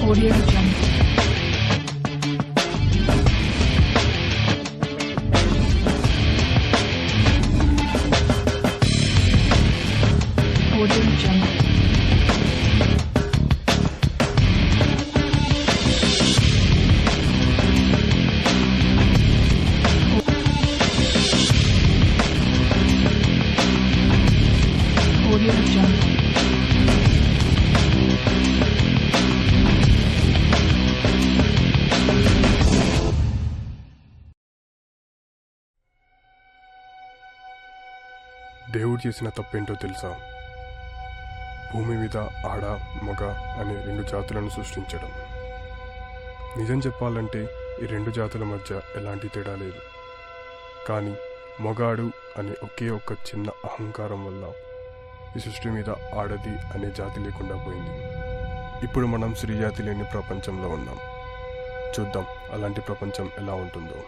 Audio Jungle. Audio Jungle. Audio Jungle. దేవుడు చేసిన తప్పేంటో తెలుసా? భూమి మీద ఆడ మగ అనే రెండు జాతులను సృష్టించడం. నిజం చెప్పాలంటే ఈ రెండు జాతుల మధ్య ఎలాంటి తేడా లేదు. కానీ మగాడు అనే ఒకే ఒక్క చిన్న అహంకారం వల్ల ఈ సృష్టి మీద ఆడది అనే జాతి లేకుండా పోయింది. ఇప్పుడు మనం స్త్రీ జాతి లేని ప్రపంచంలో ఉన్నాం. చూద్దాం అలాంటి ప్రపంచం ఎలా ఉంటుందో.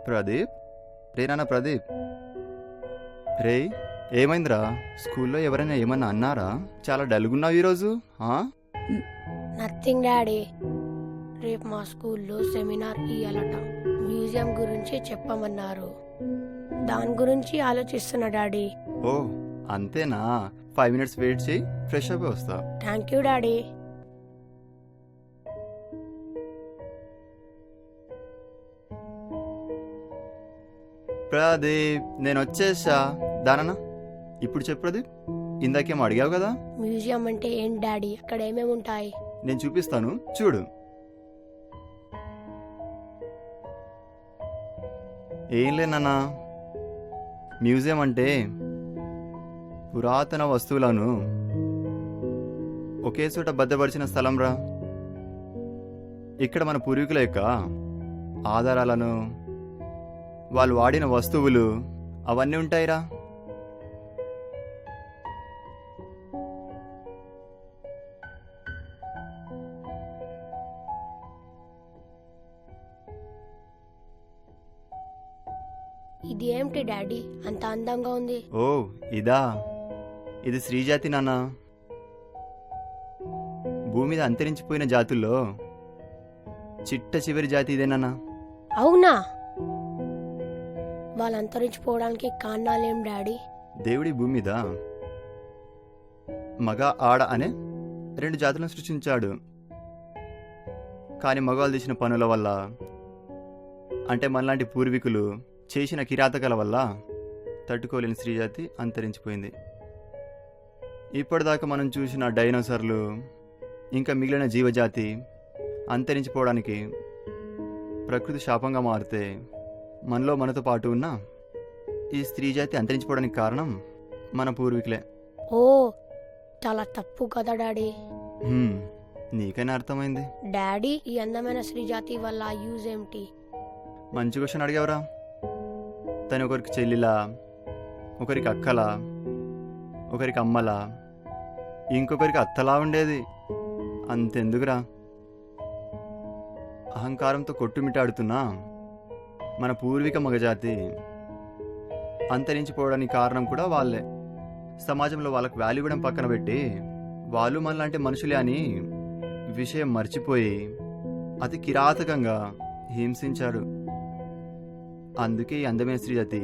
ప్రదీప్, రే నాన్న ప్రదీప్, రే ఏమైందిరా? స్కూల్లో ఎవరైనా ఏమన్నా అన్నారా? చాలా డల్గున్నావు ఈరోజు. Nothing daddy. రేపు మా స్కూల్లో సెమినార్ ఇయ్యాలట. మ్యూజియం గురించి చెప్పమన్నారు. దాని గురించి ఆలోచిస్తున్నా డాడీ. ఓ అంతేనా? 5 minutes వెయిట్ చేయి, ఫ్రెష్ అప్ వస్తా. Thank you daddy. ప్రదీప్ నేను వచ్చేసా. దానన్నా ఇప్పుడు చెప్పు ప్రదీప్, ఇందాకేమో అడిగావు కదా. మ్యూజియం అంటే ఏంటి డాడీ? అక్కడ ఏమేమి ఉంటాయి? నేను చూపిస్తాను చూడు. ఏం లేనన్నా, మ్యూజియం అంటే పురాతన వస్తువులను ఒకే చోట భద్రపరిచిన స్థలం రా. ఇక్కడ మన పూర్వీకుల యొక్క ఆధారాలను, వాళ్ళు వాడిన వస్తువులు అవన్నీ ఉంటాయిరా. ఇది ఏమిటి డాడీ అంత అందంగా ఉంది? ఓ ఇదా, ఇది స్త్రీజాతి నాన్న. భూమి మీద అంతరించిపోయిన జాతుల్లో చిట్ట చివరి జాతి ఇదేనా. అవునా? వాళ్ళు అంతరించిపోవడానికి కారణాలేం డాడీ? దేవుడి భూమి మీద మగ ఆడ అనే రెండు జాతులను సృష్టించాడు. కానీ మగవాళ్ళు చేసిన పనుల వల్ల, అంటే మనలాంటి పూర్వీకులు చేసిన కిరాతకాల వల్ల తట్టుకోలేని స్త్రీజాతి అంతరించిపోయింది. ఇప్పటిదాకా మనం చూసిన డైనోసార్లు ఇంకా మిగిలిన జీవజాతి అంతరించిపోవడానికి ప్రకృతి శాపంగా మారితే, మనతో పాటు ఉన్న ఈ స్త్రీజాతి అంతరించిపోవడానికి కారణం మన పూర్వీకులే. ఓ చాలా తప్పు కదా డాడీ. నీకైనా అర్థమైంది డాడీ. ఈ అందమైన స్త్రీజాతి వల్ల యూజ్ ఏమిటి? మంచి క్వశ్చన్ అడిగావురా. తను ఒకరికి చెల్లిలా, ఒకరికి అక్కలా, ఒకరికి అమ్మలా, ఇంకొకరికి అత్తలా ఉండేది. అంతెందుకురా, అహంకారంతో కొట్టుమిట్టాడుతున్నా మన పూర్వీక మగజాతి అంతరించిపోవడానికి కారణం కూడా వాళ్ళే. సమాజంలో వాళ్ళకు వాల్యూ ఇవ్వడం పక్కన పెట్టి, వాళ్ళు మనలాంటి మనుషులే అని విషయం మర్చిపోయి అతి కిరాతకంగా హింసించారు. అందుకే ఈ అందమైన స్త్రీజాతి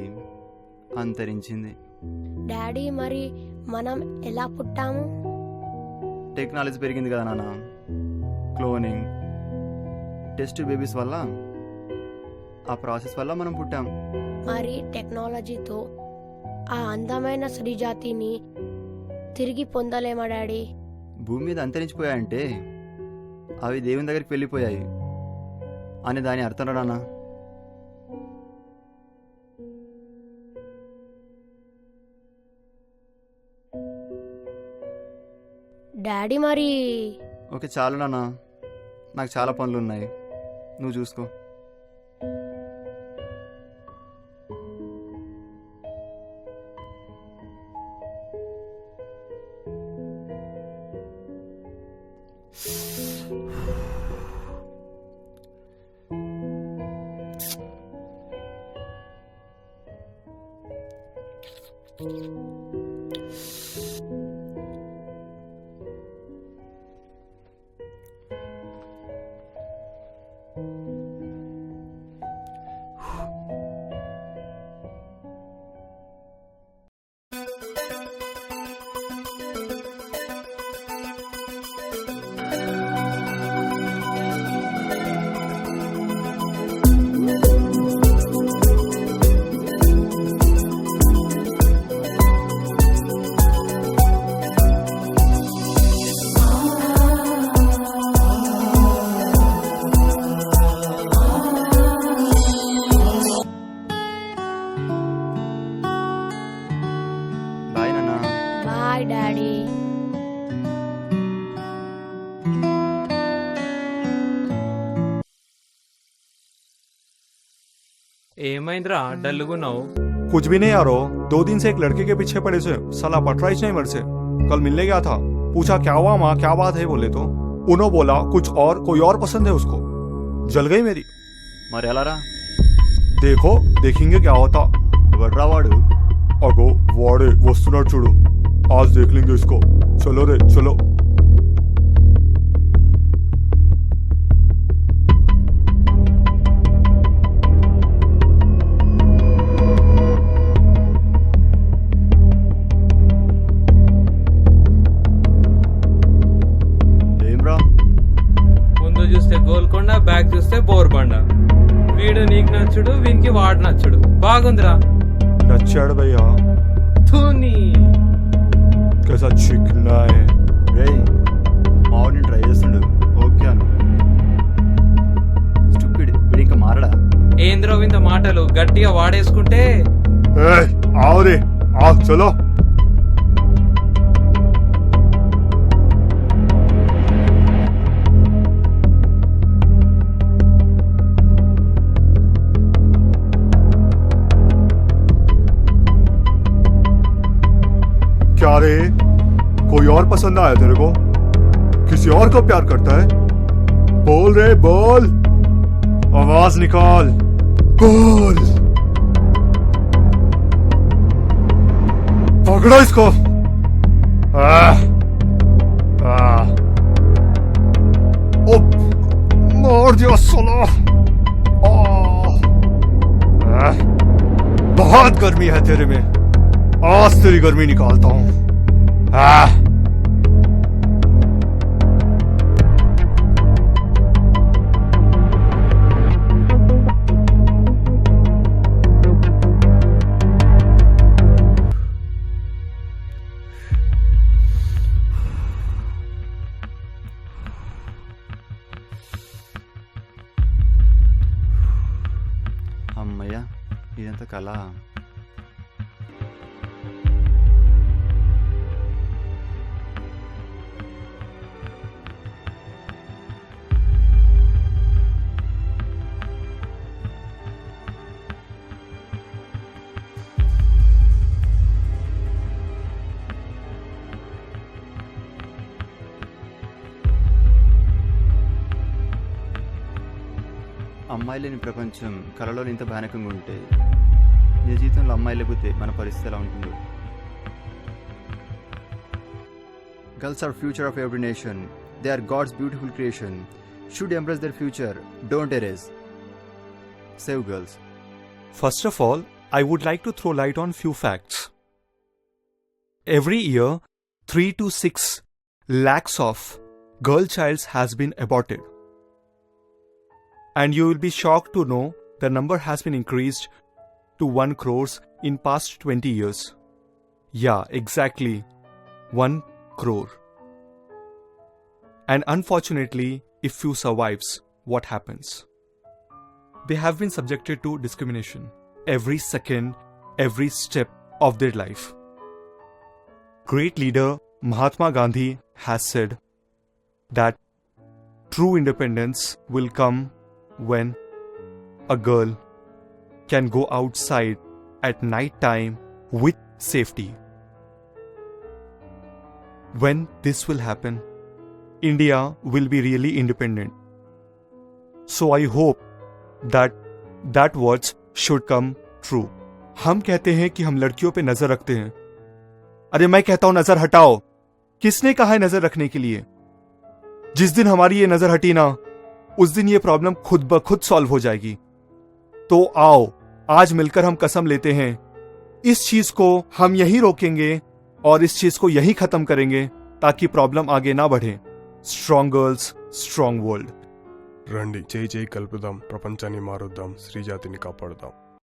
అంతరించింది. డాడీ మరి మనం ఎలా పుట్టాము? టెక్నాలజీ పెరిగింది కదా నాన్న. క్లోనింగ్, టెస్ట్ బేబీస్ వల్ల, ఆ ప్రాసెస్ వల్ల మనం పుట్టాం. మరి టెక్నాలజీతో ఆ అందమైన స్త్రీజాతిని తిరిగి పొందలేమా డాడీ? భూమి మీద అంతరించిపోయాయంటే అవి దేవుని దగ్గరికి వెళ్ళిపోయాయి అని దాని అర్థం నాన్న. డాడీ మరి ఓకే చాలు నాన్న, నాకు చాలా పనులు ఉన్నాయి, నువ్వు చూసుకో. బాయ్ నాన్న. Bye daddy. ఏమైందిరా డల్లుగున్నావు? कुछ भी नहीं यारो, 2 दिन से एक लड़के के पीछे पड़े से साला पटराइज नहीं मेरे से। कल मिलने गया था, पूछा क्या हुआ माँ क्या बात है बोले तो उन्होंने बोला कुछ और कोई और पसंद है उसको। जल गई मेरी। మరి ఎలారా? देखो देखेंगे क्या होता। ఎవడ్రా వాడు? अगो वाड़े वस्तुनाడు చూడు, आज देख लेंगे इसको। चलो रे चलो। ఏంరా? ముందు చూస్తే గోల్కొండ, బ్యాక్ చూస్తే బోర్బండ. వీడు నీకు నచ్చుడు, వీనికి వాడు నచ్చుడు. బాగుందిరా. नच्चाड़ भैया ధోని कैसा चिकना है। రేయ్ మావాడిని ట్రై చేస్తుండు. ఓకే అను. స్టూపిడ్, వీడు ఇంకా మారడా? ఏంద్రో వింత మాటలు గట్టిగా వాడేసుకుంటే ए, आओ रे आओ चलो। क्या रे, कोई और पसंद आया तेरे को? किसी और को प्यार करता है? बोल रे बोल, आवाज निकाल, बोल। पकड़ो इसको। ओ, मार दिया साला। बहुत गर्मी है तेरे में, आज तेरी गर्मी निकालता हूं। అమ్మయ్యా, ఇదంతా కళ. అమ్మాయి లేని ప్రపంచం కళలో ఇంత భయానకంగా ఉంటే నిజ జీవితంలో అమ్మాయి లేకపోతే మన పరిస్థితి ఎలా ఉంటుందో. Girls are future of every nation. They are God's beautiful creation. Should embrace their future, don't erase. Save girls. First of all, I would like to throw light on few facts. Every year, 3 to 6 lakhs of girl childs has been aborted. And you will be shocked to know the number has been increased to 1 crore in past 20 years. Yeah, exactly 1 crore. And unfortunately, if few survives, what happens? They have been subjected to discrimination every second, every step of their life. Great leader Mahatma Gandhi has said that true independence will come when a girl can go outside at night time with safety. When this will happen, India will be really independent. So I hope that words should come true. हम कहते हैं कि हम लड़कियों पे नजर रखते हैं। अरे मैं कहता हूं नजर हटाओ। किसने कहा है नजर रखने के लिए? जिस दिन हमारी ये नजर हटी ना, उस दिन ये प्रॉब्लम खुद ब खुद सॉल्व हो जाएगी। तो आओ आज मिलकर हम कसम लेते हैं, इस चीज को हम यहीं रोकेंगे और इस चीज को यहीं खत्म करेंगे ताकि प्रॉब्लम आगे ना बढ़े। Strong girls, strong world. రండి చేయి చేయి కలుపుదాం, ప్రపంచాన్ని మారుద్దాం, స్త్రీ జాతిని కాపాడుదాం.